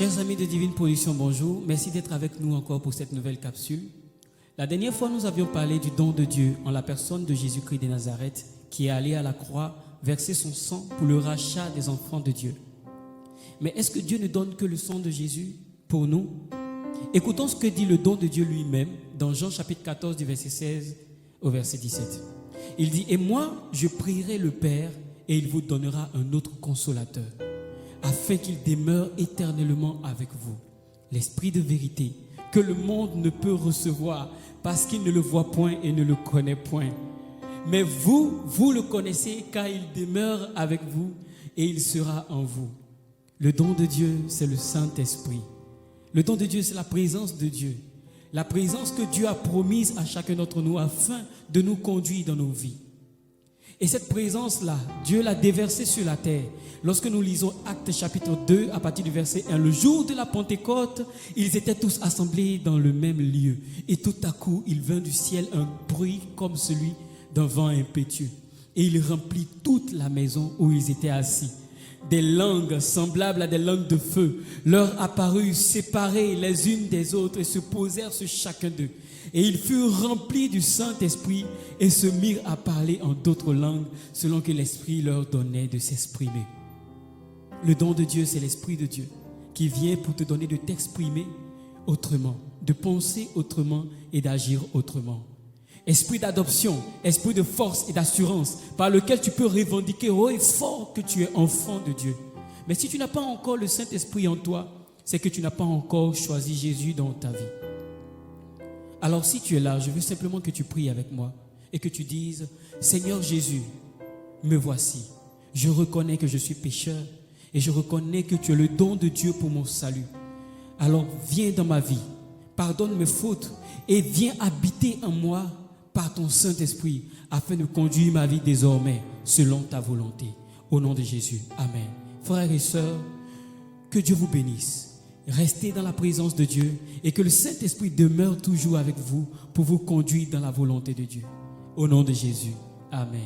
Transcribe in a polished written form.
Chers amis de Divine Production, bonjour. Merci d'être avec nous encore pour cette nouvelle capsule. La dernière fois, nous avions parlé du don de Dieu en la personne de Jésus-Christ de Nazareth qui est allé à la croix verser son sang pour le rachat des enfants de Dieu. Mais est-ce que Dieu ne donne que le sang de Jésus pour nous? Écoutons ce que dit le don de Dieu lui-même dans Jean chapitre 14 du verset 16 au verset 17. Il dit « Et moi, je prierai le Père et il vous donnera un autre consolateur, afin qu'il demeure éternellement avec vous, l'Esprit de vérité, que le monde ne peut recevoir parce qu'il ne le voit point et ne le connaît point. Mais vous, vous le connaissez car il demeure avec vous et il sera en vous. » Le don de Dieu, c'est le Saint-Esprit. Le don de Dieu, c'est la présence de Dieu. La présence que Dieu a promise à chacun d'entre nous afin de nous conduire dans nos vies. Et cette présence-là, Dieu l'a déversée sur la terre. Lorsque nous lisons Actes chapitre 2, à partir du verset 1, le jour de la Pentecôte, ils étaient tous assemblés dans le même lieu. Et tout à coup, il vint du ciel un bruit comme celui d'un vent impétueux. Et il remplit toute la maison où ils étaient assis. Des langues semblables à des langues de feu leur apparurent séparées les unes des autres et se posèrent sur chacun d'eux. Et ils furent remplis du Saint-Esprit et se mirent à parler en d'autres langues selon que l'Esprit leur donnait de s'exprimer. Le don de Dieu, c'est l'Esprit de Dieu qui vient pour te donner de t'exprimer autrement, de penser autrement et d'agir autrement. Esprit d'adoption, esprit de force et d'assurance par lequel tu peux revendiquer haut et fort que tu es enfant de Dieu. Mais si tu n'as pas encore le Saint-Esprit en toi, c'est que tu n'as pas encore choisi Jésus dans ta vie. Alors si tu es là, je veux simplement que tu pries avec moi et que tu dises « Seigneur Jésus, me voici. Je reconnais que je suis pécheur et je reconnais que tu es le don de Dieu pour mon salut. Alors viens dans ma vie, pardonne mes fautes et viens habiter en moi par ton Saint-Esprit afin de conduire ma vie désormais selon ta volonté. Au nom de Jésus, Amen. » Frères et sœurs, que Dieu vous bénisse. Restez dans la présence de Dieu et que le Saint-Esprit demeure toujours avec vous pour vous conduire dans la volonté de Dieu. Au nom de Jésus, Amen.